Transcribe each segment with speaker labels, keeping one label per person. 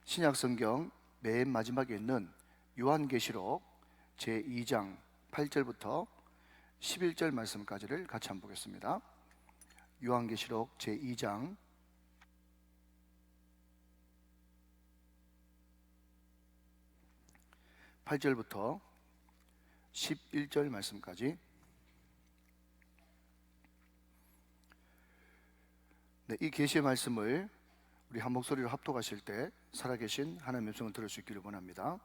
Speaker 1: 신약 성경 맨 마지막에 있는 요한계시록 제2장 8절부터 11절 말씀까지를 같이 한번 보겠습니다. 요한계시록 제2장 8절부터 11절 말씀까지. 이 계시의 말씀을 우리 한 목소리로 합독하실 때 살아계신 하나님의 음성을 들을 수 있기를 원합니다.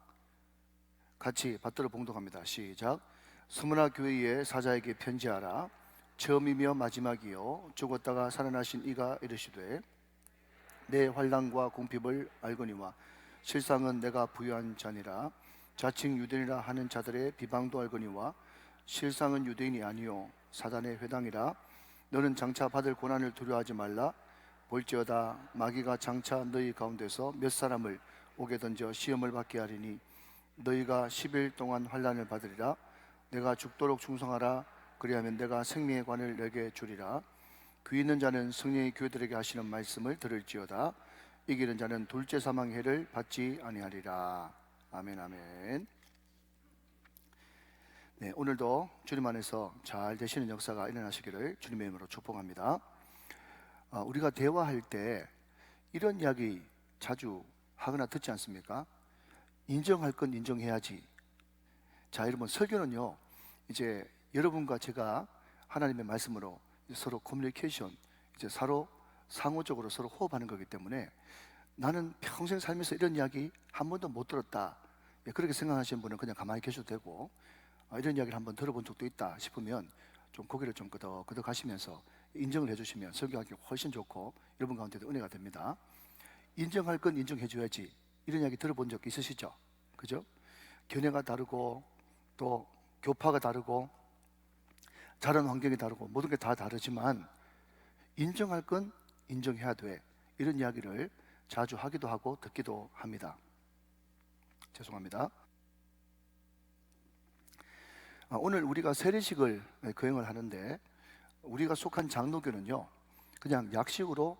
Speaker 1: 같이 받들어 봉독합니다. 시작. 스무나 교회의 사자에게 편지하라. 처음이며 마지막이요 죽었다가 살아나신 이가 이르시되 내 환난과 궁핍을 알거니와 실상은 내가 부유한 자니라. 자칭 유대인이라 하는 자들의 비방도 알거니와 실상은 유대인이 아니요 사단의 회당이라. 너는 장차 받을 고난을 두려워하지 말라. 볼지어다 마귀가 장차 너희 가운데서 몇 사람을 옥에 던져 시험을 받게 하리니 너희가 10일 동안 환난을 받으리라. 내가 죽도록 충성하라. 그리하면 내가 생명의 관을 너에게 주리라. 귀 있는 자는 성령이 교회들에게 하시는 말씀을 들을지어다. 이기는 자는 둘째 사망의 해를 받지 아니하리라. 아멘 아멘. 네, 오늘도 주님 안에서 잘 되시는 역사가 일어나시기를 주님의 이름으로 축복합니다. 우리가 대화할 때 이런 이야기 자주 하거나 듣지 않습니까? 인정할 건 인정해야지. 자, 여러분, 설교는요 이제 여러분과 제가 하나님의 말씀으로 서로 커뮤니케이션, 이제 서로 상호적으로 서로 호흡하는 거기 때문에 나는 평생 살면서 이런 이야기 한 번도 못 들었다, 그렇게 생각하시는 분은 그냥 가만히 계셔도 되고, 이런 이야기를 한번 들어본 적도 있다 싶으면 좀 고개를 좀 끄덕끄덕 하시면서 인정을 해주시면 설교하기 훨씬 좋고 여러분 가운데도 은혜가 됩니다. 인정할 건 인정해 줘야지. 이런 이야기 들어본 적 있으시죠? 그죠? 견해가 다르고 또 교파가 다르고 자란 환경이 다르고 모든 게 다 다르지만 인정할 건 인정해야 돼. 이런 이야기를 자주 하기도 하고 듣기도 합니다. 죄송합니다. 오늘 우리가 세례식을 거행을 하는데 우리가 속한 장로교는요 그냥 약식으로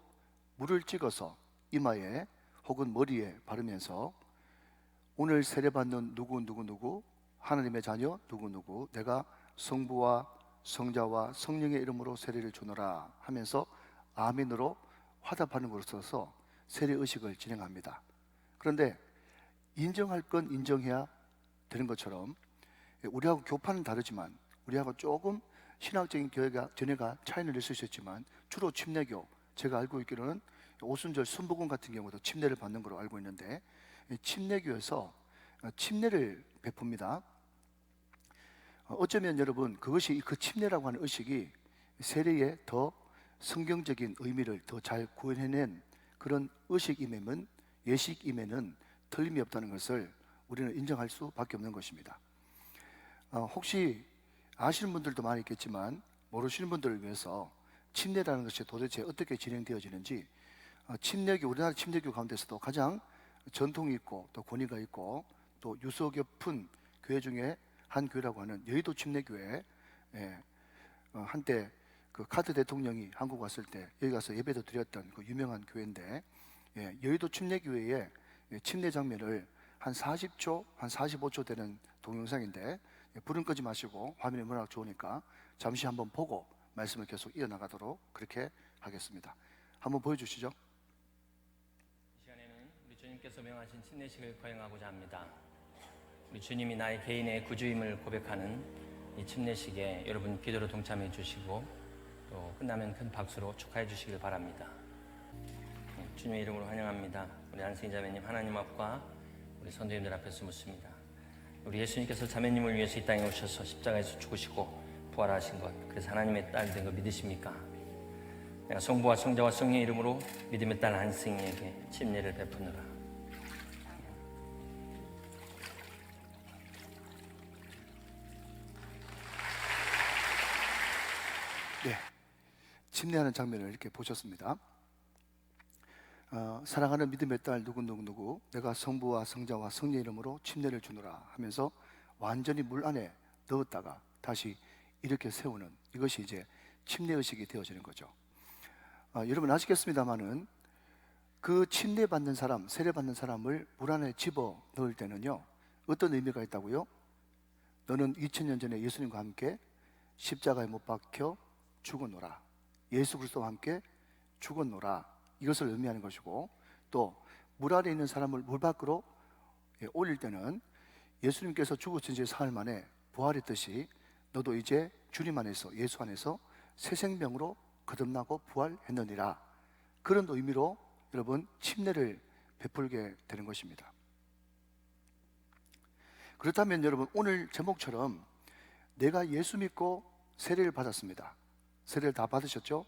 Speaker 1: 물을 찍어서 이마에 혹은 머리에 바르면서 오늘 세례받는 누구 하나님의 자녀 누구 내가 성부와 성자와 성령의 이름으로 세례를 주노라 하면서 아멘으로 화답하는 것으로 써서 세례의식을 진행합니다. 그런데 인정할 건 인정해야 되는 것처럼 우리하고 교파는 다르지만 우리하고 조금 신학적인 견해가 차이는 있을 수 있지만 주로 침례교, 제가 알고 있기로는 오순절 순복음 같은 경우도 침례를 받는 걸로 알고 있는데 침례교에서 침례를 베풉니다. 어쩌면 여러분 그것이 그 침례라고 하는 의식이 세례에 더 성경적인 의미를 더 잘 구현해낸 그런 의식임에는 예식임에는 틀림이 없다는 것을 우리는 인정할 수밖에 없는 것입니다. 혹시 아시는 분들도 많이 있겠지만 모르시는 분들을 위해서 침례라는 것이 도대체 어떻게 진행되어지는지, 침례교, 우리나라 침례교 가운데서도 가장 전통이 있고 또 권위가 있고 또 유서 깊은 교회 중에 한 교회라고 하는 여의도 침례교회, 한때 그 카트 대통령이 한국 왔을 때 여기 가서 예배도 드렸던 그 유명한 교회인데, 여의도 침례교회의 침례 장면을 한 40초, 한 45초 되는 동영상인데 불은 끄지 마시고 화면이 워낙 좋으니까 잠시 한번 보고 말씀을 계속 이어나가도록 그렇게 하겠습니다. 한번 보여주시죠.
Speaker 2: 이 시간에는 우리 주님께서 명하신 침례식을 거행하고자 합니다. 우리 주님이 나의 개인의 구주임을 고백하는 이 침례식에 여러분 기도로 동참해 주시고 또 끝나면 큰 박수로 축하해 주시길 바랍니다. 주님의 이름으로 환영합니다. 우리 안승희 자매님 하나님 앞과 우리 선생님들 앞에서 묻습니다. 우리 예수님께서 자매님을 위해서 이 땅에 오셔서 십자가에서 죽으시고 부활하신 것, 그래서 하나님의 딸 된 거 믿으십니까? 내가 성부와 성자와 성령의 이름으로 믿음의 딸 안승희에게 침례를 베푸느라.
Speaker 1: 네, 침례하는 장면을 이렇게 보셨습니다. 사랑하는 믿음의 딸 누구 내가 성부와 성자와 성령의 이름으로 침례를 주노라 하면서 완전히 물 안에 넣었다가 다시 이렇게 세우는, 이것이 이제 침례의식이 되어지는 거죠. 여러분 아시겠습니다마는 그 침례받는 사람, 세례받는 사람을 물 안에 집어 넣을 때는요, 어떤 의미가 있다고요? 너는 2000년 전에 예수님과 함께 십자가에 못 박혀 죽었노라. 예수 그리스도와 함께 죽었노라. 이것을 의미하는 것이고, 또 물 안에 있는 사람을 물 밖으로 올릴 때는 예수님께서 죽으신 지 사흘 만에 부활했듯이 너도 이제 주님 안에서, 예수 안에서 새 생명으로 거듭나고 부활했느니라. 그런 의미로 여러분 침례를 베풀게 되는 것입니다. 그렇다면 여러분, 오늘 제목처럼 내가 예수 믿고 세례를 받았습니다. 세례를 다 받으셨죠?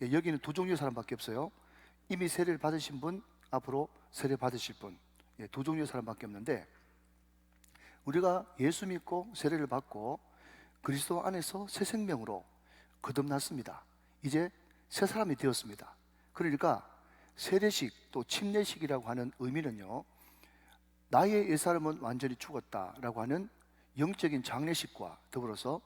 Speaker 1: 여기는 두 종류의 사람밖에 없어요. 이미 세례를 받으신 분, 앞으로 세례 받으실 분, 두 종류의 사람밖에 없는데, 우리가 예수 믿고 세례를 받고 그리스도 안에서 새 생명으로 거듭났습니다. 이제 새 사람이 되었습니다. 그러니까 세례식 또 침례식이라고 하는 의미는요, 나의 옛사람은 완전히 죽었다라고 하는 영적인 장례식과 더불어서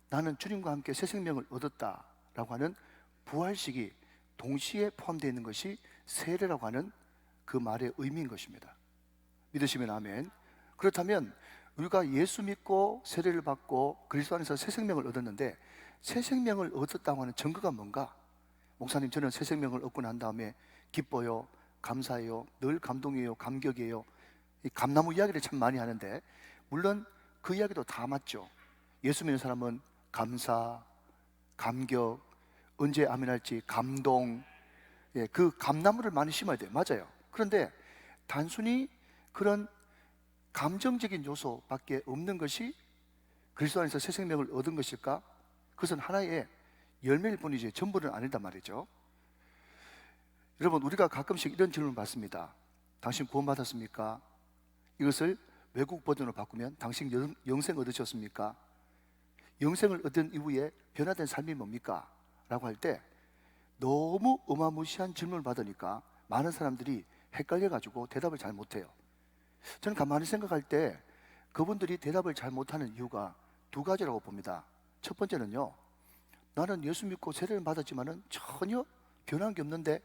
Speaker 1: 나는 주님과 함께 새 생명을 얻었다라고 하는 부활식이 동시에 포함되어 있는 것이 세례라고 하는 그 말의 의미인 것입니다. 믿으시면 아멘. 그렇다면 우리가 예수 믿고 세례를 받고 그리스도 안에서 새 생명을 얻었는데, 새 생명을 얻었다고 하는 증거가 뭔가? 목사님, 저는 새 생명을 얻고 난 다음에 기뻐요, 감사해요, 늘 감동이에요, 감격이에요. 이 감나무 이야기를 참 많이 하는데, 물론 그 이야기도 다 맞죠. 예수 믿는 사람은 감사, 감격, 언제 아멘할지 감동, 그 감나무를 많이 심어야 돼요. 맞아요. 그런데 단순히 그런 감정적인 요소밖에 없는 것이 그리스도 안에서 새 생명을 얻은 것일까? 그것은 하나의 열매일 뿐이지 전부는 아니다 말이죠. 여러분, 우리가 가끔씩 이런 질문을 받습니다. 당신 구원받았습니까? 이것을 외국 버전으로 바꾸면 당신 영생 얻으셨습니까? 영생을 얻은 이후에 변화된 삶이 뭡니까? 라고 할 때 너무 어마무시한 질문을 받으니까 많은 사람들이 헷갈려가지고 대답을 잘 못해요. 저는 가만히 생각할 때 그분들이 대답을 잘 못하는 이유가 두 가지라고 봅니다. 첫 번째는요, 나는 예수 믿고 세례를 받았지만은 전혀 변한 게 없는데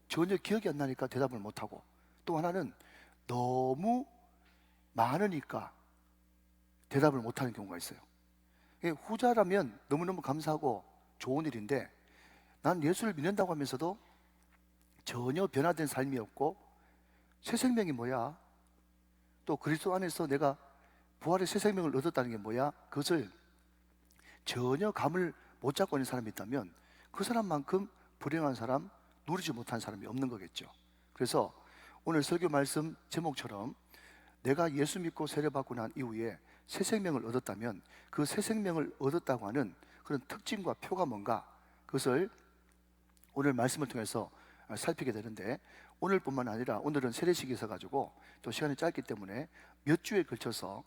Speaker 1: 전혀 기억이 안 나니까 대답을 못하고, 또 하나는 너무 많으니까 대답을 못하는 경우가 있어요. 후자라면 너무너무 감사하고 좋은 일인데, 난 예수를 믿는다고 하면서도 전혀 변화된 삶이 없고 새 생명이 뭐야? 또 그리스도 안에서 내가 부활의 새 생명을 얻었다는 게 뭐야? 그것을 전혀 감을 못 잡고 있는 사람이 있다면 그 사람만큼 불행한 사람, 누리지 못한 사람이 없는 거겠죠. 그래서 오늘 설교 말씀 제목처럼 내가 예수 믿고 세례받고 난 이후에 새 생명을 얻었다면 그 새 생명을 얻었다고 하는 그런 특징과 표가 뭔가, 그것을 오늘 말씀을 통해서 살피게 되는데, 오늘뿐만 아니라 오늘은 세례식이 있어가지고 또 시간이 짧기 때문에 몇 주에 걸쳐서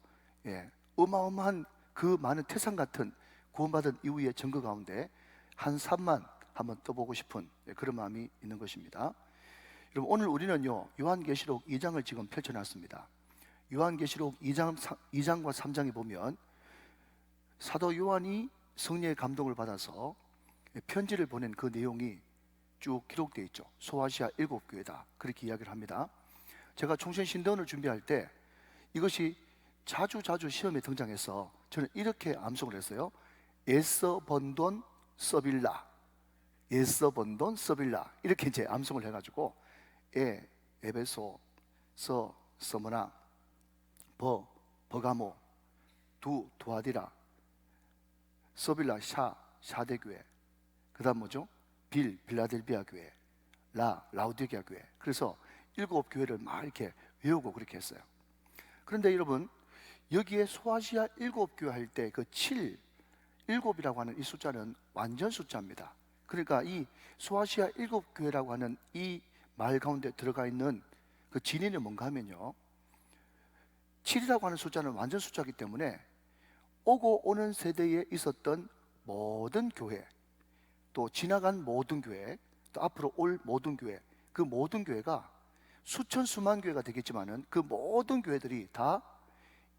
Speaker 1: 어마어마한 그 많은 태산 같은 구원받은 이후의 증거 가운데 한 산만 한번 떠보고 싶은 그런 마음이 있는 것입니다. 여러분, 오늘 우리는요, 요한계시록 2장을 지금 펼쳐놨습니다. 요한계시록 2장과 3장에 보면 사도 요한이 성령의 감동을 받아서 편지를 보낸 그 내용이 쭉 기록되어 있죠. 소아시아 7교회다, 그렇게 이야기를 합니다. 제가 총신신대원을 준비할 때 이것이 자주 시험에 등장해서 저는 이렇게 암송을 했어요. 에서 번돈 서빌라, 에서 번돈 서빌라, 이렇게 이제 암송을 해가지고 에베소, 서머나, 버가모, 두아디라, 서빌라, 샤데교회, 그 다음 뭐죠? 빌라델비아 교회, 라우디게아 교회. 그래서 7교회를 막 이렇게 외우고 그렇게 했어요. 그런데 여러분, 여기에 소아시아 7교회 할 때 그 7이라고 하는 이 숫자는 완전 숫자입니다. 그러니까 이 소아시아 7교회라고 하는 이 말 가운데 들어가 있는 그 진인이 뭔가 하면요, 7이라고 하는 숫자는 완전 숫자이기 때문에 오고 오는 세대에 있었던 모든 교회, 또 지나간 모든 교회, 또 앞으로 올 모든 교회, 그 모든 교회가 수천 수만 교회가 되겠지만은 그 모든 교회들이 다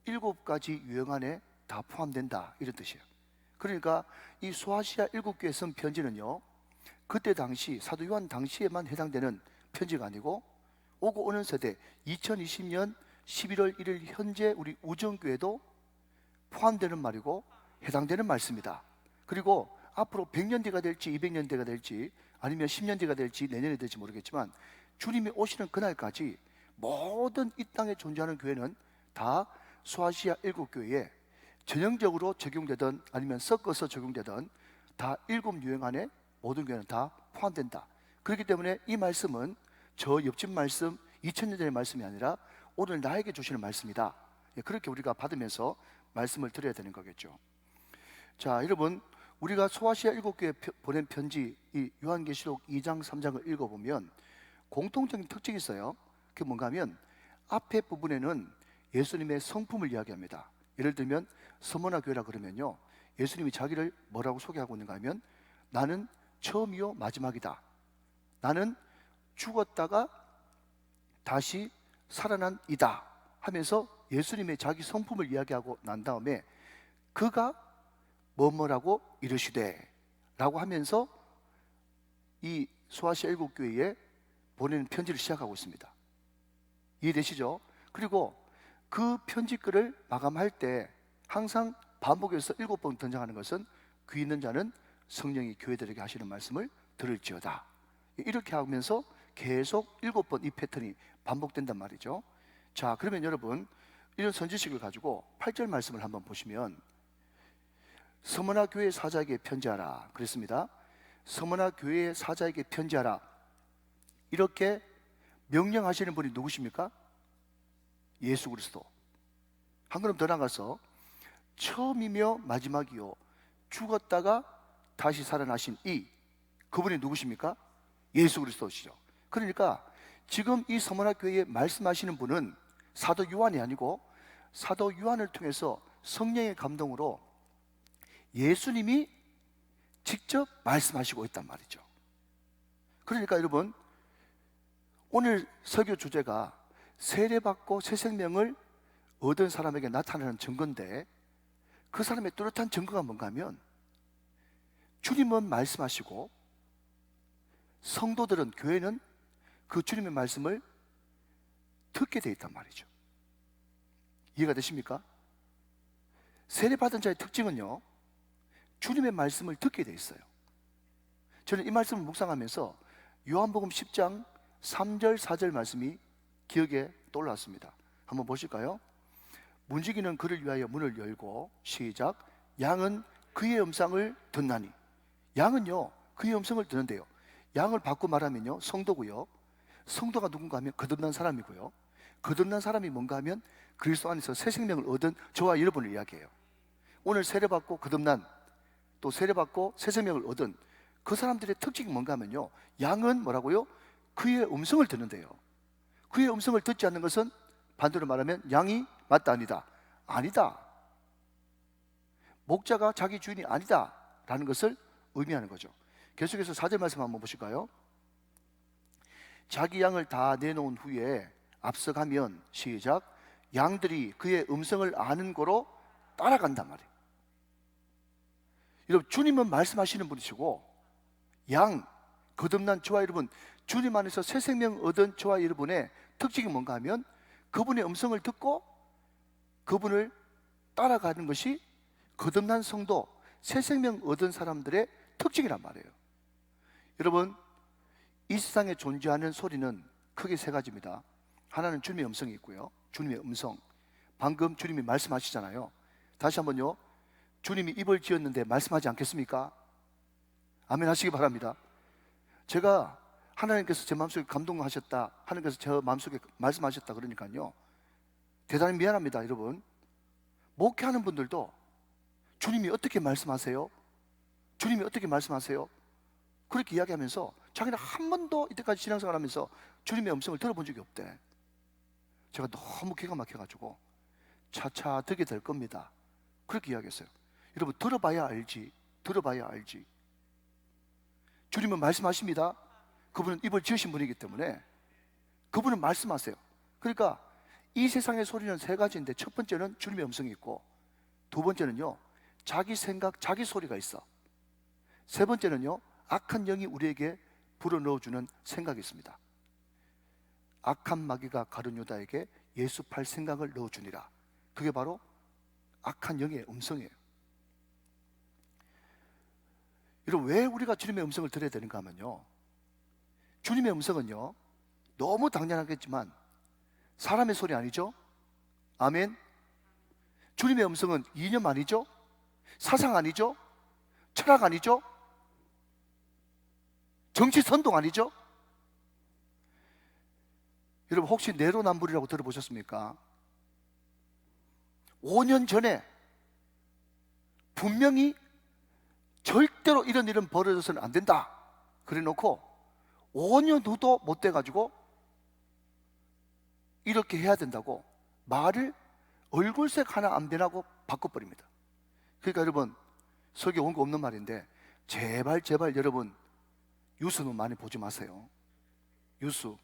Speaker 1: 7가지 유형 안에 다 포함된다, 이런 뜻이에요. 그러니까 이 소아시아 7교회 쓴 편지는요, 그때 당시 사도 요한 당시에만 해당되는 편지가 아니고 오고 오는 세대 2020년 11월 1일 현재 우리 우정교회도 포함되는 말이고 해당되는 말씀이다. 그리고 앞으로 100년 뒤가 될지 200년 뒤가 될지 아니면 10년 뒤가 될지 내년이 될지 모르겠지만 주님이 오시는 그날까지 모든 이 땅에 존재하는 교회는 다 소아시아 7교회에 전형적으로 적용되든 아니면 섞어서 적용되든 다 7유형 안에 모든 교회는 다 포함된다. 그렇기 때문에 이 말씀은 저 옆집 말씀 2000년 전의 말씀이 아니라 오늘 나에게 주시는 말씀이다. 그렇게 우리가 받으면서 말씀을 드려야 되는 거겠죠. 자, 여러분, 우리가 소아시아 7교회에 보낸 편지 이 요한계시록 2장 3장을 읽어보면 공통적인 특징이 있어요. 그게 뭔가 하면 앞에 부분에는 예수님의 성품을 이야기합니다. 예를 들면 서머나 교회라 그러면요, 예수님이 자기를 뭐라고 소개하고 있는가 하면 나는 처음이요 마지막이다. 나는 죽었다가 다시 살아난 이다 하면서 예수님의 자기 성품을 이야기하고 난 다음에 그가 뭐뭐라고 이르시되 라고 하면서 이 소아시아 7교회에 보내는 편지를 시작하고 있습니다. 이해되시죠? 그리고 그 편지글을 마감할 때 항상 반복해서 7번 등장하는 것은 귀 있는 자는 성령이 교회들에게 하시는 말씀을 들을지어다. 이렇게 하면서 계속 7번 이 패턴이 반복된단 말이죠. 자, 그러면 여러분 이런 선지식을 가지고 8절 말씀을 한번 보시면 서머나 교회 사자에게 편지하라 그랬습니다. 서머나 교회 사자에게 편지하라 이렇게 명령하시는 분이 누구십니까? 예수 그리스도. 한 걸음 더 나가서 처음이며 마지막이요 죽었다가 다시 살아나신 이 그분이 누구십니까? 예수 그리스도시죠. 그러니까 지금 이 서머나 교회에 말씀하시는 분은 사도 요한이 아니고 사도 요한을 통해서 성령의 감동으로 예수님이 직접 말씀하시고 있단 말이죠. 그러니까 여러분 오늘 설교 주제가 세례받고 새 생명을 얻은 사람에게 나타나는 증거인데 그 사람의 뚜렷한 증거가 뭔가 하면 주님은 말씀하시고 성도들은 교회는 그 주님의 말씀을 듣게 돼 있단 말이죠. 이해가 되십니까? 세례받은 자의 특징은요 주님의 말씀을 듣게 돼 있어요. 저는 이 말씀을 묵상하면서 요한복음 10장 3절 4절 말씀이 기억에 떠올랐습니다. 한번 보실까요? 문지기는 그를 위하여 문을 열고 시작 양은 그의 음성을 듣나니 양은요 그의 음성을 듣는데요 양을 바꿔 말하면요 성도고요 성도가 누군가 하면 거듭난 사람이고요 거듭난 사람이 뭔가 하면 그리스도 안에서 새 생명을 얻은 저와 여러분을 이야기해요. 오늘 세례받고 거듭난 또 세례받고 새 생명을 얻은 그 사람들의 특징이 뭔가 하면요 양은 뭐라고요? 그의 음성을 듣는데요 그의 음성을 듣지 않는 것은 반대로 말하면 양이 맞다 아니다? 아니다. 목자가 자기 주인이 아니다 라는 것을 의미하는 거죠. 계속해서 4절 말씀 한번 보실까요? 자기 양을 다 내놓은 후에 앞서가면 시작 양들이 그의 음성을 아는 거로 따라간단 말이에요. 여러분 주님은 말씀하시는 분이시고 양 거듭난 저와 여러분 주님 안에서 새 생명 얻은 저와 여러분의 특징이 뭔가 하면 그분의 음성을 듣고 그분을 따라가는 것이 거듭난 성도 새 생명 얻은 사람들의 특징이란 말이에요. 여러분 이 세상에 존재하는 소리는 크게 세 가지입니다. 하나는 주님의 음성이 있고요 주님의 음성 방금 주님이 말씀하시잖아요. 다시 한번요 주님이 입을 지었는데 말씀하지 않겠습니까? 아멘 하시기 바랍니다. 제가 하나님께서 제 마음속에 감동하셨다 하나님께서 제 마음속에 말씀하셨다 그러니까요 대단히 미안합니다. 여러분 목회하는 분들도 주님이 어떻게 말씀하세요? 주님이 어떻게 말씀하세요? 그렇게 이야기하면서 자기는 한 번도 이때까지 신앙생활 하면서 주님의 음성을 들어본 적이 없대. 제가 너무 기가 막혀가지고 차차 듣게 될 겁니다 그렇게 이야기했어요. 여러분 들어봐야 알지 들어봐야 알지. 주님은 말씀하십니다. 그분은 입을 지으신 분이기 때문에 그분은 말씀하세요. 그러니까 이 세상의 소리는 세 가지인데 첫 번째는 주님의 음성이 있고 두 번째는요 자기 생각 자기 소리가 있어. 세 번째는요 악한 영이 우리에게 불어넣어주는 생각이 있습니다. 악한 마귀가 가룟 유다에게 예수 팔 생각을 넣어주니라. 그게 바로 악한 영의 음성이에요. 여러분, 왜 우리가 주님의 음성을 들어야 되는가 하면요, 주님의 음성은요 너무 당연하겠지만 사람의 소리 아니죠? 아멘. 주님의 음성은 이념 아니죠? 사상 아니죠? 철학 아니죠? 정치 선동 아니죠? 여러분, 혹시 내로남불이라고 들어보셨습니까? 5년 전에 분명히 절대로 이런 일은 벌어져서는 안 된다 그래 놓고 5년 후도 못 돼가지고 이렇게 해야 된다고 말을 얼굴색 하나 안 변하고 바꿔버립니다. 그러니까 여러분, 설교 원고 없는 말인데 제발 여러분, 뉴스는 많이 보지 마세요. 뉴스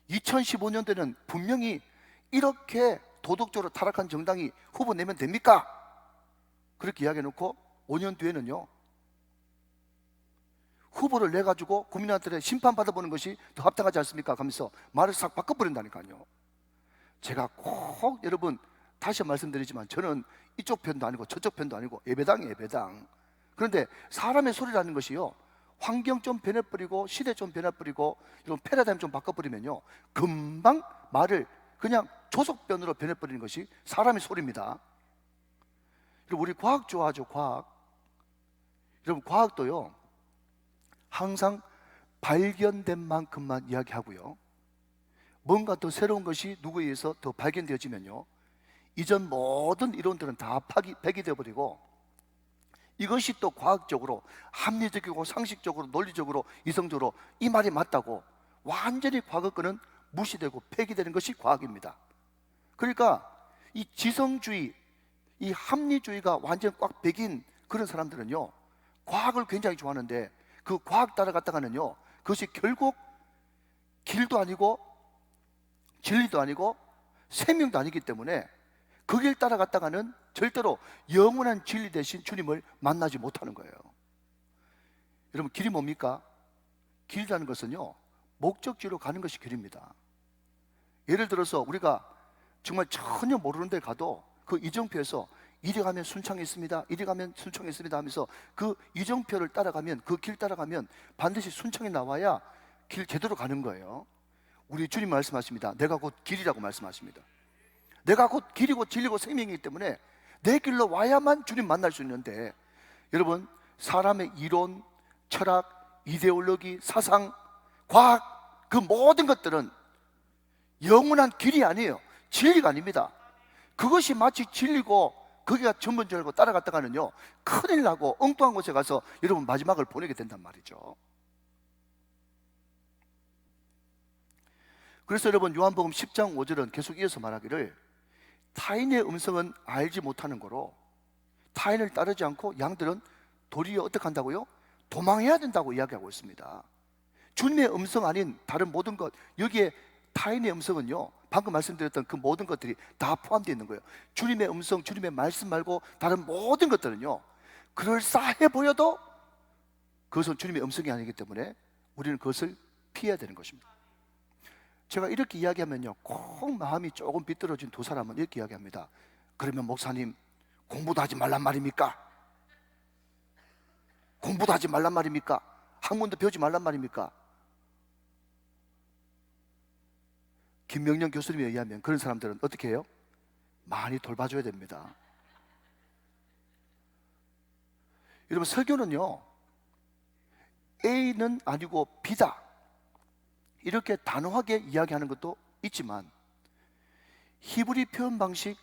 Speaker 1: 2015년도에는 분명히 이렇게 도덕적으로 타락한 정당이 후보 내면 됩니까? 그렇게 이야기해놓고 5년 뒤에는요 후보를 내가지고 국민한테 심판받아보는 것이 더 합당하지 않습니까? 하면서 말을 싹 바꿔버린다니까요. 제가 꼭 여러분 다시 말씀드리지만 저는 이쪽 편도 아니고 저쪽 편도 아니고 예배당이에요, 예배당. 그런데 사람의 소리라는 것이요, 환경 좀 변해버리고 시대 좀 변해버리고 이런 패러다임 좀 바꿔버리면요 금방 말을 그냥 조속변으로 변해버리는 것이 사람의 소리입니다. 여러분, 우리 과학 좋아하죠, 과학. 여러분, 과학도요 항상 발견된 만큼만 이야기하고요, 뭔가 더 새로운 것이 누구에 의해서 더 발견되어지면요 이전 모든 이론들은 다 폐기되어 버리고 이것이 또 과학적으로 합리적이고 상식적으로 논리적으로 이성적으로 이 말이 맞다고 완전히 과거 거는 무시되고 폐기되는 것이 과학입니다. 그러니까 이 지성주의, 이 합리주의가 완전 꽉 배긴 그런 사람들은요 과학을 굉장히 좋아하는데 그 과학 따라갔다가는요 그것이 결국 길도 아니고 진리도 아니고 생명도 아니기 때문에 그 길 따라갔다가는 절대로 영원한 진리 대신 주님을 만나지 못하는 거예요. 여러분, 길이 뭡니까? 길이라는 것은요 목적지로 가는 것이 길입니다. 예를 들어서 우리가 정말 전혀 모르는 데 가도 그 이정표에서 이리 가면 순창이 있습니다, 이리 가면 순창이 있습니다 하면서 그 이정표를 따라가면, 그 길 따라가면 반드시 순창이 나와야 길 제대로 가는 거예요. 우리 주님 말씀하십니다. 내가 곧 길이라고 말씀하십니다. 내가 곧 길이고 진리고 생명이기 때문에 내 길로 와야만 주님 만날 수 있는데, 여러분, 사람의 이론, 철학, 이데올로기, 사상, 과학, 그 모든 것들은 영원한 길이 아니에요. 진리가 아닙니다. 그것이 마치 진리고 거기가 전부인 줄 알고 따라갔다가는요 큰일 나고 엉뚱한 곳에 가서 여러분 마지막을 보내게 된단 말이죠. 그래서 여러분, 요한복음 10장 5절은 계속 이어서 말하기를 타인의 음성은 알지 못하는 거로 타인을 따르지 않고 양들은 도리어 어떻게 한다고요? 도망해야 된다고 이야기하고 있습니다. 주님의 음성 아닌 다른 모든 것, 여기에 타인의 음성은요 방금 말씀드렸던 그 모든 것들이 다 포함되어 있는 거예요. 주님의 음성, 주님의 말씀 말고 다른 모든 것들은요 그럴싸해 보여도 그것은 주님의 음성이 아니기 때문에 우리는 그것을 피해야 되는 것입니다. 제가 이렇게 이야기하면요 꼭 마음이 조금 비뚤어진 두 사람은 이렇게 이야기합니다. 그러면 목사님, 공부도 하지 말란 말입니까? 공부도 하지 말란 말입니까? 학문도 배우지 말란 말입니까? 김명년 교수님에 의하면 그런 사람들은 어떻게 해요? 많이 돌봐줘야 됩니다. 여러분, 설교는요 A는 아니고 B다 이렇게 단호하게 이야기하는 것도 있지만 히브리 표현 방식,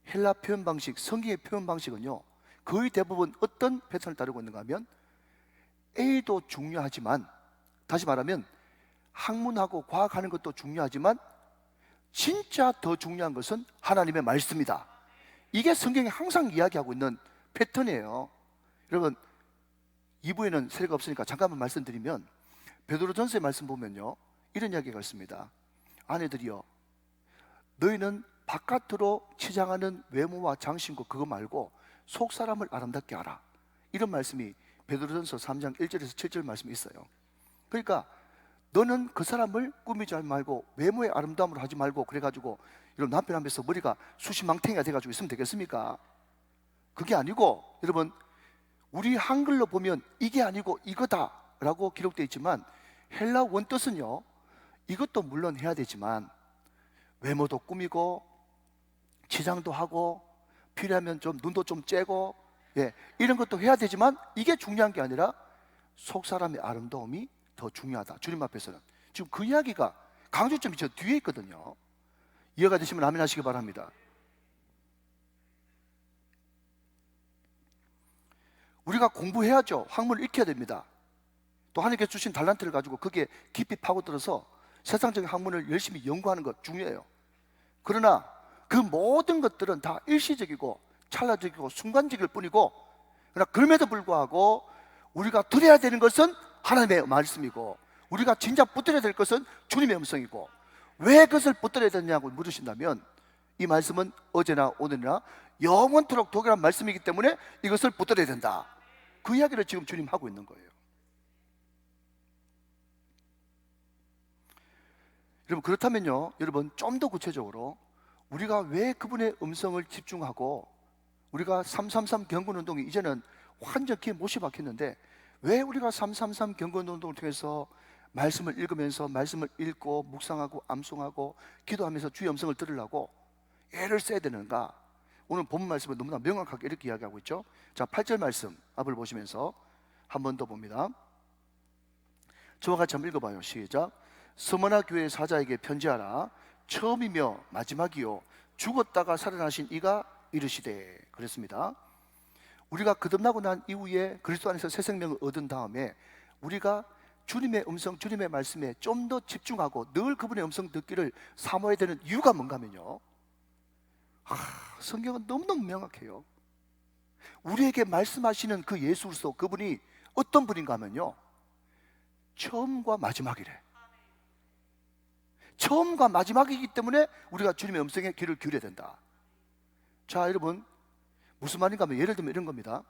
Speaker 1: 헬라 표현 방식, 성경의 표현 방식은요 거의 대부분 어떤 패턴을 따르고 있는가 하면 A도 중요하지만, 다시 말하면 학문하고 과학하는 것도 중요하지만 진짜 더 중요한 것은 하나님의 말씀이다. 이게 성경이 항상 이야기하고 있는 패턴이에요. 여러분, 2부에는 세례가 없으니까 잠깐만 말씀드리면 베드로전서의 말씀 보면요 이런 이야기가 있습니다. 아내들이여, 너희는 바깥으로 치장하는 외모와 장신구 그거 말고 속 사람을 아름답게 하라. 이런 말씀이 베드로전서 3장 1절에서 7절 말씀이 있어요. 그러니까 너는 그 사람을 꾸미지 말고 외모의 아름다움으로 하지 말고 그래가지고 여러분 남편 앞에서 머리가 수시망탱이가 돼가지고 있으면 되겠습니까? 그게 아니고 여러분 우리 한글로 보면 이게 아니고 이거다라고 기록되어 있지만 헬라 원뜻은요, 이것도 물론 해야 되지만 외모도 꾸미고 치장도 하고 필요하면 좀 눈도 좀 째고 이런 것도 해야 되지만 이게 중요한 게 아니라 속 사람의 아름다움이 더 중요하다. 주님 앞에서는 지금 그 이야기가 강조점이 저 뒤에 있거든요. 이해가 되시면 아멘 하시기 바랍니다. 우리가 공부해야죠. 학문을 익혀야 됩니다. 또 하나님께서 주신 달란트를 가지고 거기에 깊이 파고들어서 세상적인 학문을 열심히 연구하는 것 중요해요. 그러나 그 모든 것들은 다 일시적이고 찰나적이고 순간적일 뿐이고, 그러나 그럼에도 불구하고 우리가 들어야 되는 것은 하나님의 말씀이고 우리가 진짜 붙들어야 될 것은 주님의 음성이고, 왜 그것을 붙들어야 되냐고 물으신다면 이 말씀은 어제나 오늘이나 영원토록 동일한 말씀이기 때문에 이것을 붙들어야 된다. 그 이야기를 지금 주님 하고 있는 거예요. 여러분 그렇다면요, 여러분 좀 더 구체적으로 우리가 왜 그분의 음성을 집중하고, 우리가 333 경건운동이 이제는 완전히 못이 박혔는데 왜 우리가 333 경건운동을 통해서 말씀을 읽으면서 말씀을 읽고 묵상하고 암송하고 기도하면서 주의 음성을 들으려고 애를 써야 되는가? 오늘 본문 말씀은 너무나 명확하게 이렇게 이야기하고 있죠. 자, 8절 말씀 앞을 보시면서 한 번 더 봅니다. 저와 같이 한번 읽어봐요. 시작. 스무나 교회 사자에게 편지하라. 처음이며 마지막이요 죽었다가 살아나신 이가 이르시되. 그랬습니다. 우리가 거듭나고 난 이후에 그리스도 안에서 새 생명을 얻은 다음에 우리가 주님의 음성, 주님의 말씀에 좀 더 집중하고 늘 그분의 음성 듣기를 사모해야 되는 이유가 뭔가 하면요, 성경은 너무너무 명확해요. 우리에게 말씀하시는 그 예수 그리스도, 그분이 어떤 분인가 하면요, 처음과 마지막이래. 처음과 마지막이기 때문에 우리가 주님의 음성에 귀를 기울여야 된다. 자, 여러분 무슨 말인가 하면 예를 들면 이런 겁니다.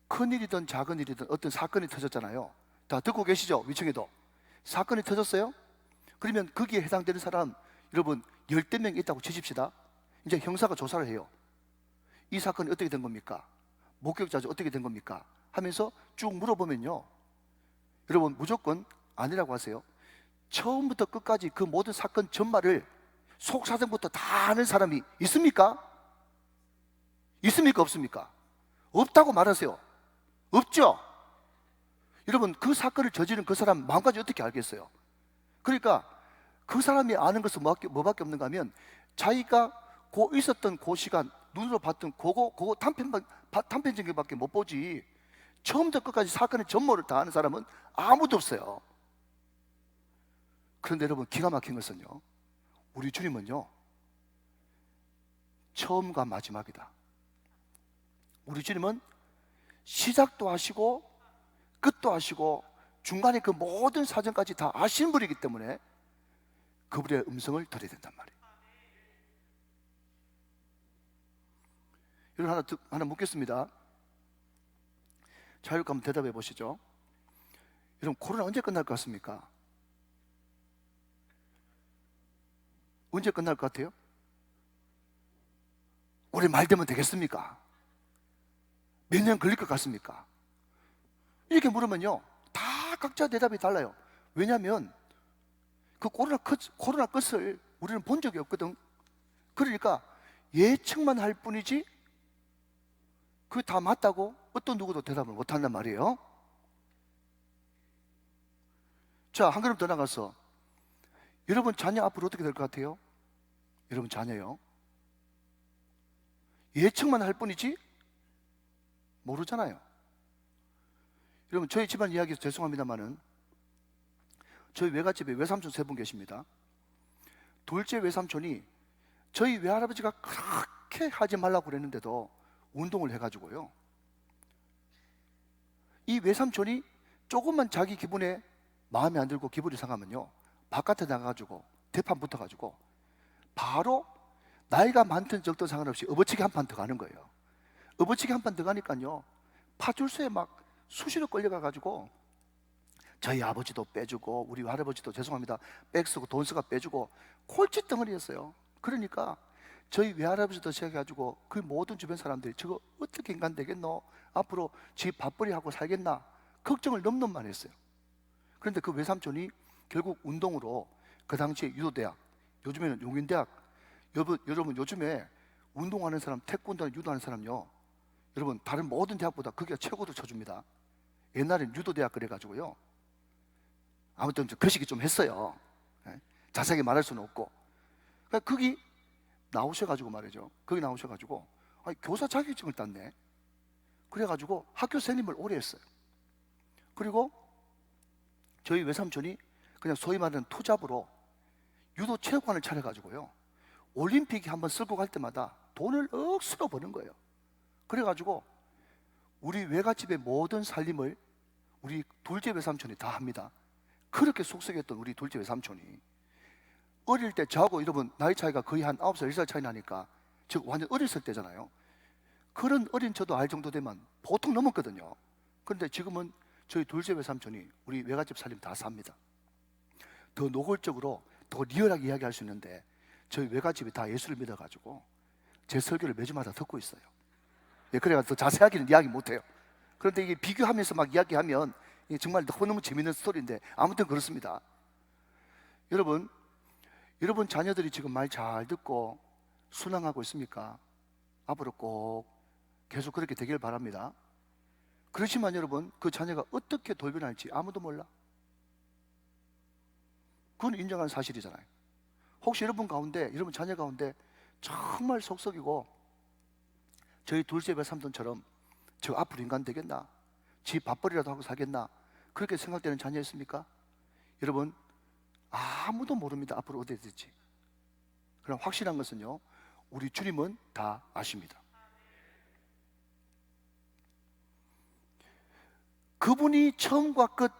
Speaker 1: 큰일이든 작은 일이든 어떤 사건이 터졌잖아요. 다 듣고 계시죠? 위층에도 사건이 터졌어요? 그러면 거기에 해당되는 사람 여러분 10명 있다고 치십시다. 이제 형사가 조사를 해요. 이 사건이 어떻게 된 겁니까? 목격자죠, 어떻게 된 겁니까? 하면서 쭉 물어보면요, 여러분 무조건 아니라고 하세요. 처음부터 끝까지 그 모든 사건 전말을 속사정부터 다 아는 사람이 있습니까? 있습니까? 없습니까? 없다고 말하세요. 없죠? 여러분 그 사건을 저지른 그 사람 마음까지 어떻게 알겠어요? 그러니까 그 사람이 아는 것은 뭐밖에 없는가 하면 자기가 있었던 그 시간 눈으로 봤던 그거 단편적인 밖에 못 보지, 처음부터 끝까지 사건의 전모를 다 아는 사람은 아무도 없어요. 그런데 여러분 기가 막힌 것은요, 우리 주님은요 처음과 마지막이다. 우리 주님은 시작도 하시고 끝도 하시고 중간에 그 모든 사정까지 다 아시는 분이기 때문에 그분의 음성을 들어야 된단 말이에요. 여러분 하나 묻겠습니다. 자유롭게 한번 대답해 보시죠. 여러분 코로나 언제 끝날 것 같습니까? 언제 끝날 것 같아요? 올해 말 되면 되겠습니까? 몇 년 걸릴 것 같습니까? 이렇게 물으면요 다 각자 대답이 달라요. 왜냐하면 그 코로나 끝을 우리는 본 적이 없거든. 그러니까 예측만 할 뿐이지 그게 다 맞다고 어떤 누구도 대답을 못한단 말이에요. 자, 한 걸음 더 나가서 여러분 자녀 앞으로 어떻게 될 것 같아요? 여러분 자녀요, 예측만 할 뿐이지 모르잖아요. 여러분 저희 집안 이야기해서 죄송합니다만은 저희 외갓집에 외삼촌 3분 계십니다. 둘째 외삼촌이 저희 외할아버지가 그렇게 하지 말라고 그랬는데도 운동을 해가지고요, 이 외삼촌이 조금만 자기 기분에 마음에 안 들고 기분이 상하면요 바깥에 나가가지고 대판 붙어가지고 바로 나이가 많든 적든 상관없이 업어치기 한 판 더 가는 거예요. 업어치기 한 판 더 가니까요 파출소에 막 수시로 끌려가가지고 저희 아버지도 빼주고 우리 할아버지도 죄송합니다 백 쓰고 돈 쓰가 빼주고 콜칫덩어리였어요. 그러니까 저희 외할아버지도 시작해가지고 그 모든 주변 사람들이 저거 어떻게 인간 되겠노? 앞으로 지 밥벌이 하고 살겠나? 걱정을 넘넘 많이 했어요. 그런데 그 외삼촌이 결국 운동으로 그 당시에 유도대학, 요즘에는 용인대학, 여러분 요즘에 운동하는 사람, 태권도나 유도하는 사람요, 여러분 다른 모든 대학보다 거기가 최고로 쳐줍니다. 옛날엔 유도대학 그래가지고요, 아무튼 그 시기 좀 했어요. 자세하게 말할 수는 없고. 그러니까 거기 나오셔가지고 말이죠. 거기 나오셔가지고 교사 자격증을 땄네. 그래가지고 학교 선임을 오래 했어요. 그리고 저희 외삼촌이 그냥 소위 말하는 투잡으로 유도 체육관을 차려가지고요, 올림픽에 한번 쓸고 갈 때마다 돈을 억수로 버는 거예요. 그래가지고 우리 외갓집의 모든 살림을 우리 둘째 외삼촌이 다 합니다. 그렇게 속썩였던 우리 둘째 외삼촌이 어릴 때 저하고 여러분 나이 차이가 거의 한 9살, 10살 차이 나니까 즉 완전 어렸을 때잖아요. 그런 어린 저도 알 정도 되면 보통 넘었거든요. 그런데 지금은 저희 둘째 외삼촌이 우리 외갓집 살림 다 삽니다. 더 노골적으로 더 리얼하게 이야기할 수 있는데 저희 외갓집이 다 예수를 믿어가지고 제 설교를 매주마다 듣고 있어요. 그래가 더 자세하게는 이야기 못해요. 그런데 이게 비교하면서 막 이야기하면 이게 정말 너무너무 재밌는 스토리인데 아무튼 그렇습니다. 여러분 자녀들이 지금 말 잘 듣고 순항하고 있습니까? 앞으로 꼭 계속 그렇게 되길 바랍니다. 그렇지만 여러분 그 자녀가 어떻게 돌변할지 아무도 몰라. 그건 인정하는 사실이잖아요. 혹시 여러분 자녀 가운데 정말 속썩이고 저희 둘째 외삼촌처럼 저 앞으로 인간 되겠나? 지 밥벌이라도 하고 살겠나? 그렇게 생각되는 자녀 있습니까? 여러분 아무도 모릅니다. 앞으로 어떻게 될지. 그럼 확실한 것은요, 우리 주님은 다 아십니다. 그분이 처음과 끝,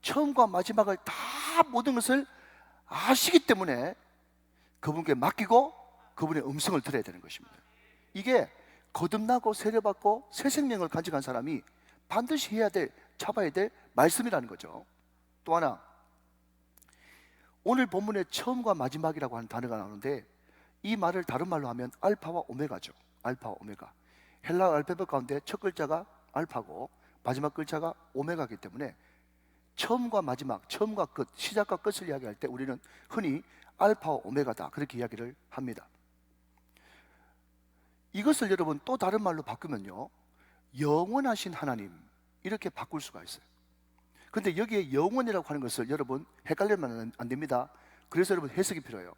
Speaker 1: 처음과 마지막을 다 모든 것을 아시기 때문에 그분께 맡기고 그분의 음성을 들어야 되는 것입니다. 이게 거듭나고 세례받고 새 생명을 간직한 사람이 반드시 해야 될, 잡아야 될 말씀이라는 거죠. 또 하나, 오늘 본문의 처음과 마지막이라고 하는 단어가 나오는데 이 말을 다른 말로 하면 알파와 오메가죠. 알파와 오메가. 헬라 알파벳 가운데 첫 글자가 알파고 마지막 글자가 오메가이기 때문에 처음과 마지막, 처음과 끝, 시작과 끝을 이야기할 때 우리는 흔히 알파와 오메가다 그렇게 이야기를 합니다. 이것을 여러분 또 다른 말로 바꾸면요, 영원하신 하나님 이렇게 바꿀 수가 있어요. 근데 여기에 영원이라고 하는 것을 여러분 헷갈리면 안 됩니다. 그래서 여러분 해석이 필요해요.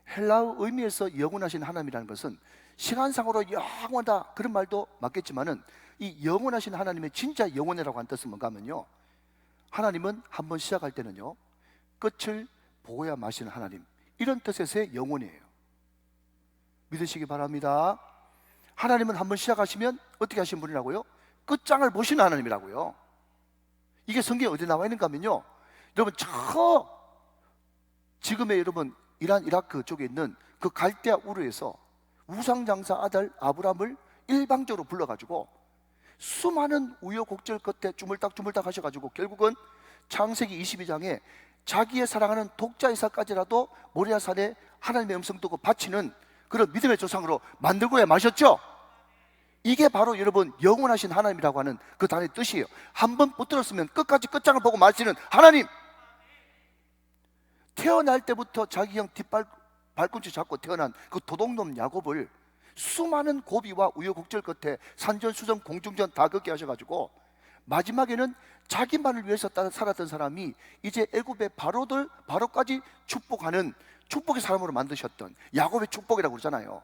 Speaker 1: 헬라어 의미에서 영원하신 하나님이라는 것은 시간상으로 영원하다 그런 말도 맞겠지만은 이 영원하신 하나님의 진짜 영원이라고 하는 뜻은 뭔가 하면요, 하나님은 한번 시작할 때는요 끝을 보고야 마시는 하나님, 이런 뜻에서의 영원이에요. 믿으시기 바랍니다. 하나님은 한번 시작하시면 어떻게 하신 분이라고요? 끝장을 보시는 하나님이라고요. 이게 성경에 어디 나와 있는가 하면요, 여러분 지금의 여러분 이란 이라크 쪽에 있는 그 갈대아 우르에서 우상장사 아들 아브람을 일방적으로 불러가지고 수많은 우여곡절 끝에 주물딱 하셔가지고 결국은 창세기 22장에 자기의 사랑하는 독자 이삭까지라도 모리아산에 하나님의 음성 듣고 바치는 그런 믿음의 조상으로 만들고야 마셨죠. 이게 바로 여러분 영원하신 하나님이라고 하는 그 단어의 뜻이에요. 한번 붙들었으면 끝까지 끝장을 보고 마시는 하나님. 태어날 때부터 자기 형 발꿈치 잡고 태어난 그 도둑놈 야곱을 수많은 고비와 우여곡절 끝에 산전수전 공중전 다 겪게 하셔가지고 마지막에는 자기만을 위해서 살았던 사람이 이제 애굽의 바로까지 축복하는 축복의 사람으로 만드셨던 야곱의 축복이라고 그러잖아요.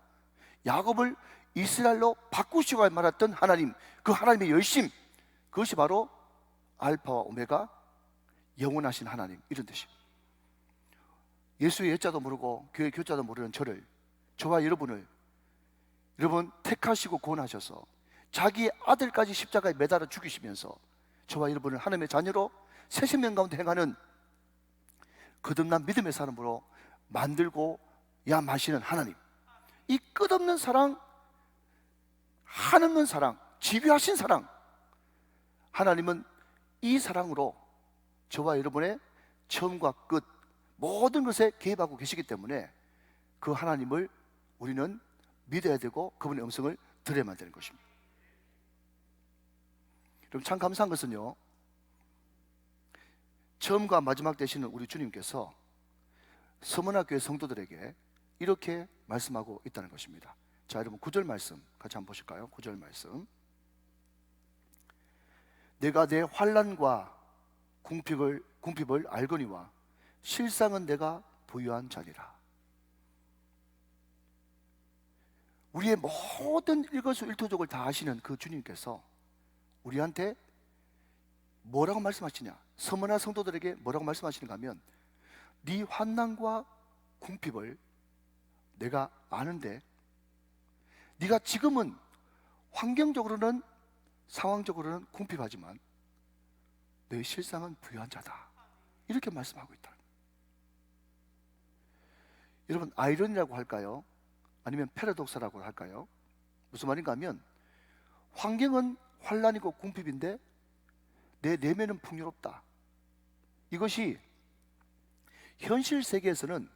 Speaker 1: 야곱을 이스라엘로 바꾸시고 말았던 하나님, 그 하나님의 열심, 그것이 바로 알파와 오메가, 영원하신 하나님, 이런 뜻입니다. 예수의 예자도 모르고 교회 교자도 모르는 저와 여러분을 여러분 택하시고 구원하셔서 자기의 아들까지 십자가에 매달아 죽이시면서 저와 여러분을 하나님의 자녀로 새 생명 가운데 행하는 거듭난 믿음의 사람으로 만들고 마시는 하나님, 이 끝없는 사랑, 한없는 사랑, 집요하신 사랑, 하나님은 이 사랑으로 저와 여러분의 처음과 끝 모든 것에 개입하고 계시기 때문에 그 하나님을 우리는 믿어야 되고 그분의 음성을 들어야만 되는 것입니다. 여러분, 참 감사한 것은요, 처음과 마지막 되시는 우리 주님께서 서문학교의 성도들에게 이렇게 말씀하고 있다는 것입니다. 자, 여러분 9절 말씀 같이 한번 보실까요? 9절 말씀. 내가 내 환난과 궁핍을 알거니와 실상은 내가 부유한 자니라. 우리의 모든 일거수일투족을 다 아시는 그 주님께서 우리한테 뭐라고 말씀하시냐? 서문화 성도들에게 뭐라고 말씀하시는가 하면, 네 환난과 궁핍을 내가 아는데 네가 지금은 환경적으로는 상황적으로는 궁핍하지만 너의 실상은 부유한 자다, 이렇게 말씀하고 있다. 여러분, 아이러니라고 할까요? 아니면 패러독스라고 할까요? 무슨 말인가 하면, 환경은 환난이고 궁핍인데 내 내면은 풍요롭다. 이것이 현실 세계에서는,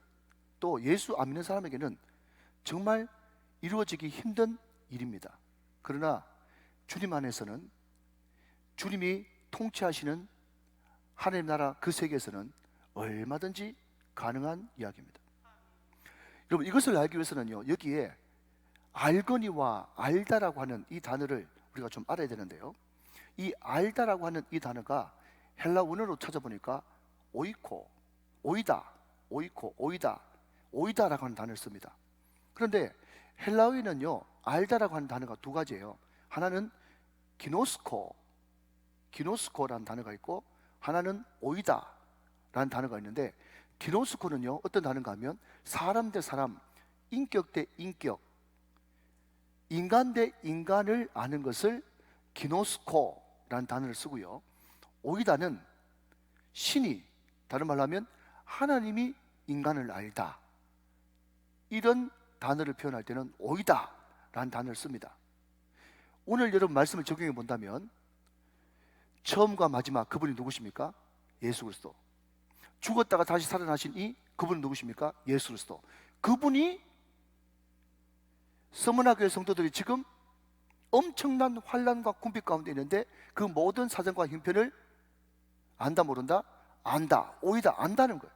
Speaker 1: 또 예수 안 믿는 사람에게는 정말 이루어지기 힘든 일입니다. 그러나 주님 안에서는, 주님이 통치하시는 하나님 나라 그 세계에서는 얼마든지 가능한 이야기입니다. 여러분, 이것을 알기 위해서는요, 여기에 알거니와 알다라고 하는 이 단어를 우리가 좀 알아야 되는데요, 이 알다라고 하는 이 단어가 헬라 원어로 찾아보니까 오이코, 오이다, 오이코, 오이다, 오이다라고 하는 단어를 씁니다. 그런데 헬라어에는요, 알다라고 하는 단어가 두 가지예요. 하나는 기노스코라는 단어가 있고, 하나는 오이다라는 단어가 있는데, 기노스코는요 어떤 단어인가 하면 사람 대 사람, 인격 대 인격, 인간 대 인간을 아는 것을 기노스코라는 단어를 쓰고요, 오이다는 신이, 다른 말로 하면 하나님이 인간을 알다, 이런 단어를 표현할 때는 오이다라는 단어를 씁니다. 오늘 여러분 말씀을 적용해 본다면 처음과 마지막 그분이 누구십니까? 예수 그리스도. 죽었다가 다시 살아나신 이 그분은 누구십니까? 예수 그리스도. 그분이 서문화교회 성도들이 지금 엄청난 환난과 궁핍 가운데 있는데 그 모든 사정과 형편을 안다 모른다? 안다, 오이다, 안다는 거예요.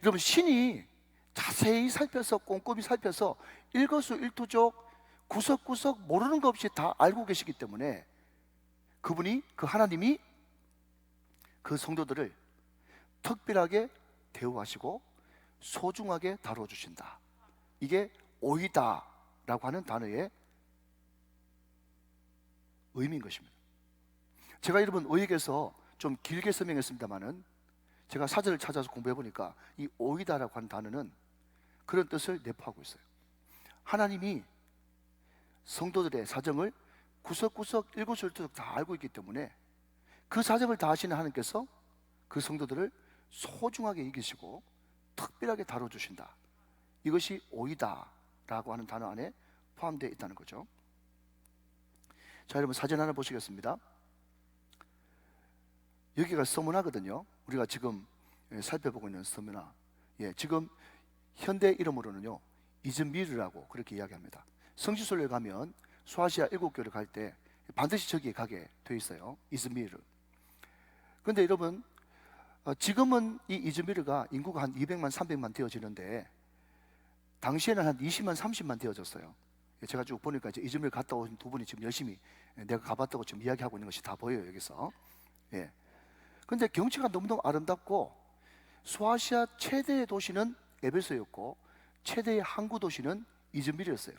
Speaker 1: 여러분, 신이 자세히 살펴서, 꼼꼼히 살펴서 일거수일투족 구석구석 모르는 것 없이 다 알고 계시기 때문에 그분이, 그 하나님이 그 성도들을 특별하게 대우하시고 소중하게 다뤄주신다. 이게 오이다라고 하는 단어의 의미인 것입니다. 제가 여러분 의역에서 좀 길게 설명했습니다마는 제가 사전을 찾아서 공부해 보니까 이 오이다라고 하는 단어는 그런 뜻을 내포하고 있어요. 하나님이 성도들의 사정을 구석구석 일거수일투족 다 알고 있기 때문에 그 사정을 다 아시는 하나님께서 그 성도들을 소중하게 이기시고 특별하게 다뤄주신다. 이것이 오이다라고 하는 단어 안에 포함되어 있다는 거죠. 자, 여러분 사진 하나 보시겠습니다. 여기가 서문화거든요. 우리가 지금 살펴보고 있는 서문화. 지금 현대 이름으로는요 이즈미르라고 그렇게 이야기합니다. 성지순례 가면 소아시아 7교를 갈 때 반드시 저기에 가게 돼 있어요. 이즈미르. 그런데 여러분, 지금은 이 이즈미르가 인구가 한 200만, 300만 되어지는데 당시에는 한 20만, 30만 되어졌어요. 제가 쭉 보니까 이제 이즈미르 갔다 온 두 분이 지금 열심히 내가 가봤다고 지금 이야기하고 있는 것이 다 보여요, 여기서. 그런데 경치가 너무너무 아름답고 소아시아 최대의 도시는 에베소였고 최대의 항구 도시는 이즈미르였어요.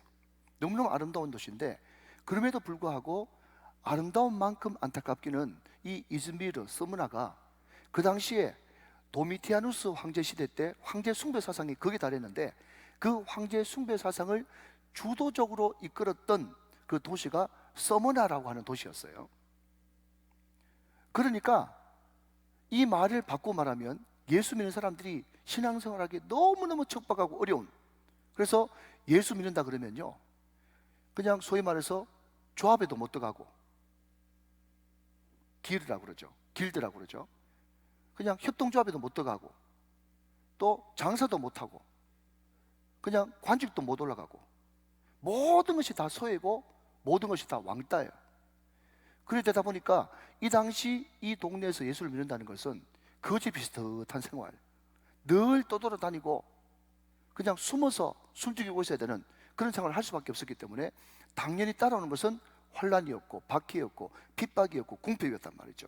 Speaker 1: 너무너무 아름다운 도시인데 그럼에도 불구하고 아름다운 만큼 안타깝기는 이 이즈미르 서문화가 그 당시에 도미티아누스 황제 시대 때 황제 숭배 사상이 거기에 달했는데 그 황제 숭배 사상을 주도적으로 이끌었던 그 도시가 서문화라고 하는 도시였어요. 그러니까 이 말을 바꿔 말하면 예수 믿는 사람들이 신앙생활하기 너무너무 척박하고 어려운, 그래서 예수 믿는다 그러면요 그냥 소위 말해서 조합에도 못 들어가고 기르라고 그러죠. 길드라고 그러죠. 그냥 협동조합에도 못 들어가고 또 장사도 못하고 그냥 관직도 못 올라가고 모든 것이 다 소외고 모든 것이 다 왕따예요. 그러다 보니까 이 당시 이 동네에서 예수를 믿는다는 것은 거지 비슷한 생활, 늘 떠돌아다니고 그냥 숨어서 숨죽이고 있어야 되는 그런 생활을 할 수밖에 없었기 때문에 당연히 따라오는 것은 환란이었고 박해였고 핍박이었고 궁핍이었단 말이죠.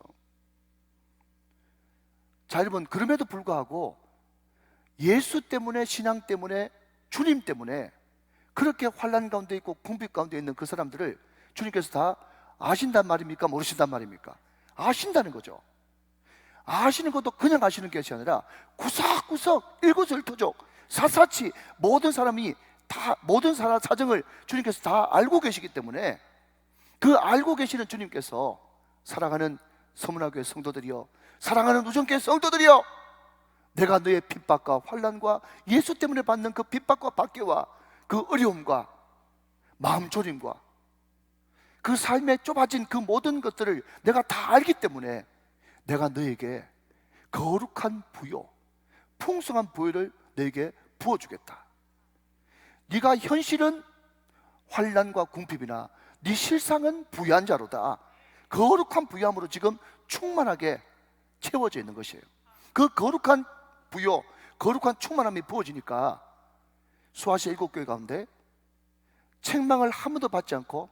Speaker 1: 자, 여러분, 그럼에도 불구하고 예수 때문에, 신앙 때문에, 주님 때문에 그렇게 환란 가운데 있고 궁핍 가운데 있는 그 사람들을 주님께서 다 아신단 말입니까? 모르신단 말입니까? 아신다는 거죠. 아시는 것도 그냥 아시는 것이 아니라 구석구석 일거수일투족 샅샅이 모든 사람이 다 모든 사정을 주님께서 다 알고 계시기 때문에 그 알고 계시는 주님께서 사랑하는 서문화교회 성도들이여, 사랑하는 우정교회 성도들이여, 내가 너의 핍박과 환난과 예수 때문에 받는 그 핍박과 박해와 그 어려움과 마음 졸임과 그 삶에 좁아진 그 모든 것들을 내가 다 알기 때문에 내가 너에게 거룩한 부요, 풍성한 부요를 너에게 부어주겠다. 네가 현실은 환난과 궁핍이나 네 실상은 부유한 자로다. 거룩한 부유함으로 지금 충만하게 채워져 있는 것이에요. 그 거룩한 부요, 거룩한 충만함이 부어지니까 수아시아 7교회 가운데 책망을 한 번도 받지 않고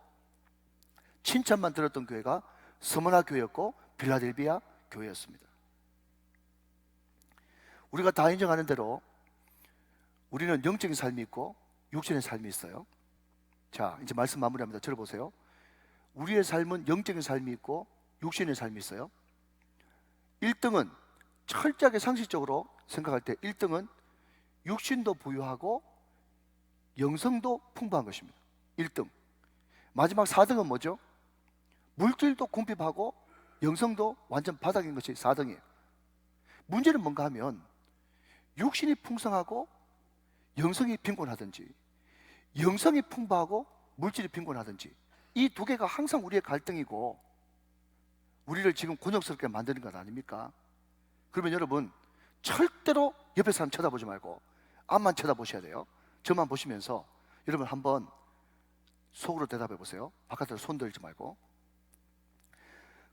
Speaker 1: 칭찬만 들었던 교회가 스무나 교회였고 빌라델비아 교회였습니다. 우리가 다 인정하는 대로 우리는 영적인 삶이 있고 육신의 삶이 있어요. 자, 이제 말씀 마무리합니다. 들어보세요. 우리의 삶은 영적인 삶이 있고 육신의 삶이 있어요. 1등은 철저하게 상식적으로 생각할 때 1등은 육신도 부유하고 영성도 풍부한 것입니다. 1등. 마지막 4등은 뭐죠? 물질도 궁핍하고 영성도 완전 바닥인 것이 4등이에요. 문제는 뭔가 하면 육신이 풍성하고 영성이 빈곤하든지 영성이 풍부하고 물질이 빈곤하든지 이 두 개가 항상 우리의 갈등이고 우리를 지금 곤욕스럽게 만드는 것 아닙니까? 그러면 여러분 절대로 옆에 사람 쳐다보지 말고 앞만 쳐다보셔야 돼요. 저만 보시면서 여러분 한번 속으로 대답해 보세요. 바깥으로 손 들지 말고.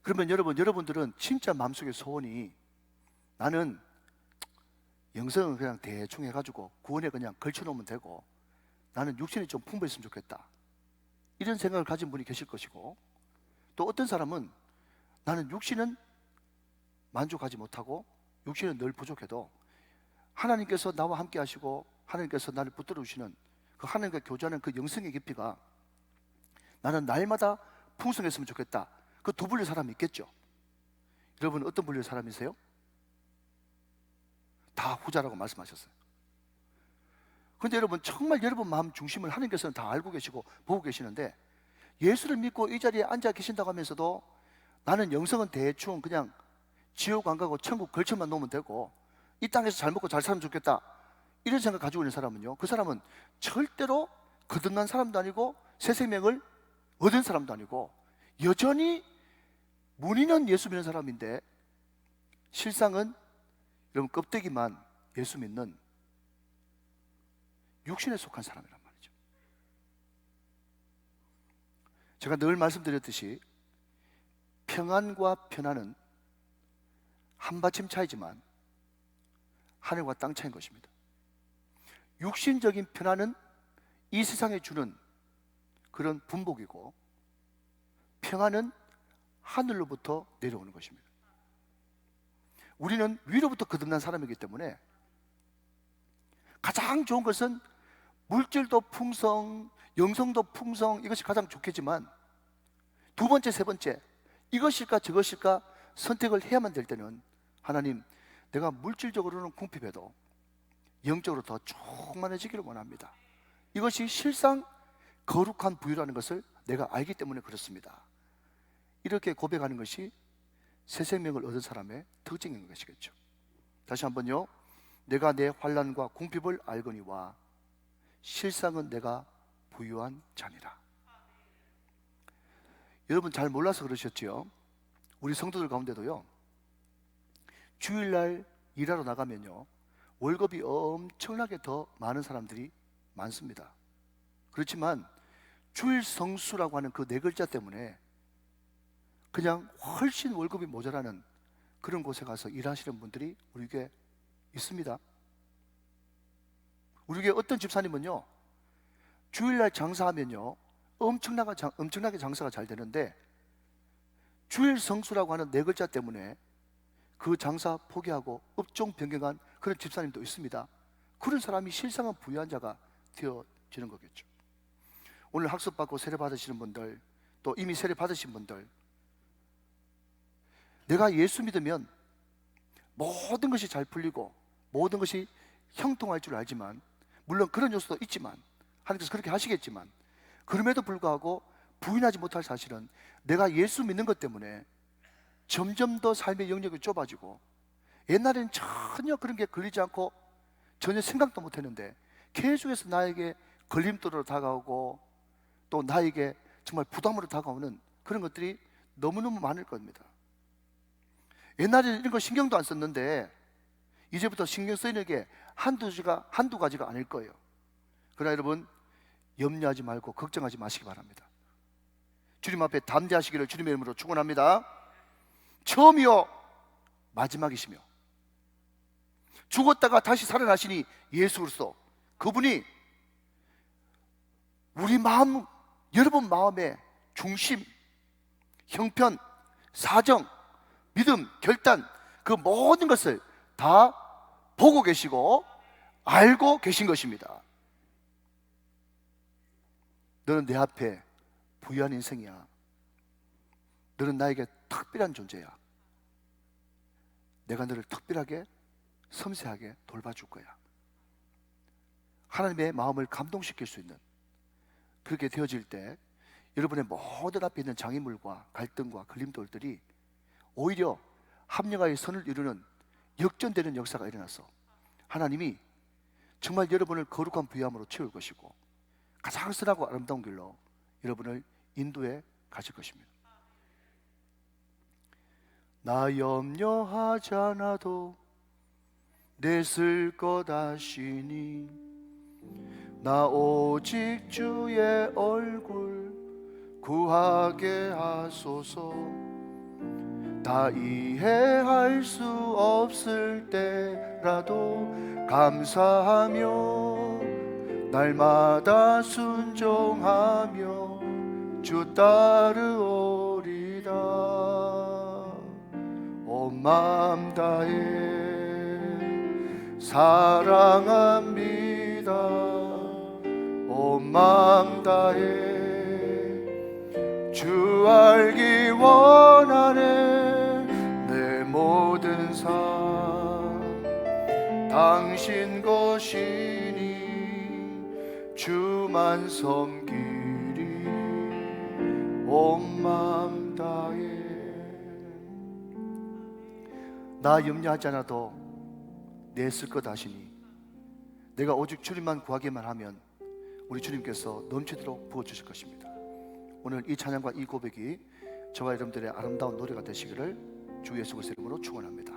Speaker 1: 그러면 여러분들은 진짜 마음속의 소원이 나는 영성은 그냥 대충 해가지고 구원에 그냥 걸쳐놓으면 되고 나는 육신이 좀 풍부했으면 좋겠다, 이런 생각을 가진 분이 계실 것이고, 또 어떤 사람은 나는 육신은 만족하지 못하고 육신은 늘 부족해도 하나님께서 나와 함께 하시고 하나님께서 나를 붙들어 주시는 그 하나님과 교제하는 그 영성의 깊이가 나는 날마다 풍성했으면 좋겠다. 그 두 분류의 사람이 있겠죠. 여러분 어떤 분류의 사람이세요? 다 후자라고 말씀하셨어요. 그런데 여러분 정말 여러분 마음 중심을 하나님께서는 다 알고 계시고 보고 계시는데 예수를 믿고 이 자리에 앉아 계신다고 하면서도 나는 영성은 대충 그냥 지옥 안 가고 천국 걸쳐만 놓으면 되고 이 땅에서 잘 먹고 잘 살면 좋겠다, 이런 생각 가지고 있는 사람은요, 그 사람은 절대로 거듭난 사람도 아니고 새 생명을 얻은 사람도 아니고 여전히 문의는 예수 믿는 사람인데 실상은 여러분 껍데기만 예수 믿는 육신에 속한 사람이란 말이죠. 제가 늘 말씀드렸듯이 평안과 편안은 한받침 차이지만 하늘과 땅 차이인 것입니다. 육신적인 편안은 이 세상에 주는 그런 분복이고 평안은 하늘로부터 내려오는 것입니다. 우리는 위로부터 거듭난 사람이기 때문에 가장 좋은 것은 물질도 풍성, 영성도 풍성, 이것이 가장 좋겠지만 두 번째, 세 번째, 이것일까 저것일까 선택을 해야만 될 때는 하나님, 내가 물질적으로는 궁핍해도 영적으로 더 충만해지기를 원합니다. 이것이 실상 거룩한 부유라는 것을 내가 알기 때문에 그렇습니다. 이렇게 고백하는 것이 새 생명을 얻은 사람의 특징인 것이겠죠. 다시 한번요. 내가 내 환난과 궁핍을 알거니와 실상은 내가 부유한 자니라. 여러분 잘 몰라서 그러셨지요. 우리 성도들 가운데도요, 주일날 일하러 나가면요, 월급이 엄청나게 더 많은 사람들이 많습니다. 그렇지만 주일 성수라고 하는 그 네 글자 때문에 그냥 훨씬 월급이 모자라는 그런 곳에 가서 일하시는 분들이 우리 교회에 있습니다. 우리 교회 어떤 집사님은요, 주일날 장사하면요 엄청나게 장사가 잘 되는데 주일 성수라고 하는 네 글자 때문에 그 장사 포기하고 업종 변경한 그런 집사님도 있습니다. 그런 사람이 실상은 부유한 자가 되어지는 거겠죠. 오늘 학습받고 세례 받으시는 분들, 또 이미 세례 받으신 분들, 내가 예수 믿으면 모든 것이 잘 풀리고 모든 것이 형통할 줄 알지만, 물론 그런 요소도 있지만 하나님께서 그렇게 하시겠지만, 그럼에도 불구하고 부인하지 못할 사실은 내가 예수 믿는 것 때문에 점점 더 삶의 영역이 좁아지고, 옛날에는 전혀 그런 게 걸리지 않고 전혀 생각도 못했는데 계속해서 나에게 걸림돌로 다가오고 또 나에게 정말 부담으로 다가오는 그런 것들이 너무너무 많을 겁니다. 옛날에는 이런 거 신경도 안 썼는데 이제부터 신경 쓰이는 게 한두 가지가 아닐 거예요. 그러나 여러분, 염려하지 말고 걱정하지 마시기 바랍니다. 주님 앞에 담대하시기를 주님의 이름으로 축원합니다. 처음이요 마지막이시며 죽었다가 다시 살아나시니 예수 그리스도, 그분이 우리 마음, 여러분 마음의 중심, 형편, 사정, 믿음, 결단, 그 모든 것을 다 보고 계시고 알고 계신 것입니다. 너는 내 앞에 부유한 인생이야. 너는 나에게 특별한 존재야. 내가 너를 특별하게 섬세하게 돌봐줄 거야. 하나님의 마음을 감동시킬 수 있는, 그렇게 되어질 때 여러분의 모든 앞에 있는 장애물과 갈등과 걸림돌들이 오히려 합력하여 선을 이루는 역전되는 역사가 일어나서 하나님이 정말 여러분을 거룩한 부유함으로 채울 것이고 가장 선하고 아름다운 길로 여러분을 인도해 가실 것입니다. 나 염려하지 않아도 내 쓸 것 아시니, 나 오직 주의 얼굴 구하게 하소서. 다 이해할 수 없을 때라도 감사하며 날마다 순종하며 주 따르오리다. 온 마음 다해 사랑합니다. 온 마음 다해 주 알기 원하네. 내 모든 삶 당신 것이니 주만 섬기리. 온 마음 다해. 나 염려하지 않아도 내 쓸 것 아시니, 내가 오직 주님만 구하기만 하면 우리 주님께서 넘치도록 부어주실 것입니다. 오늘 이 찬양과 이 고백이 저와 여러분들의 아름다운 노래가 되시기를 주 예수 그리스도의 이름으로 축원합니다.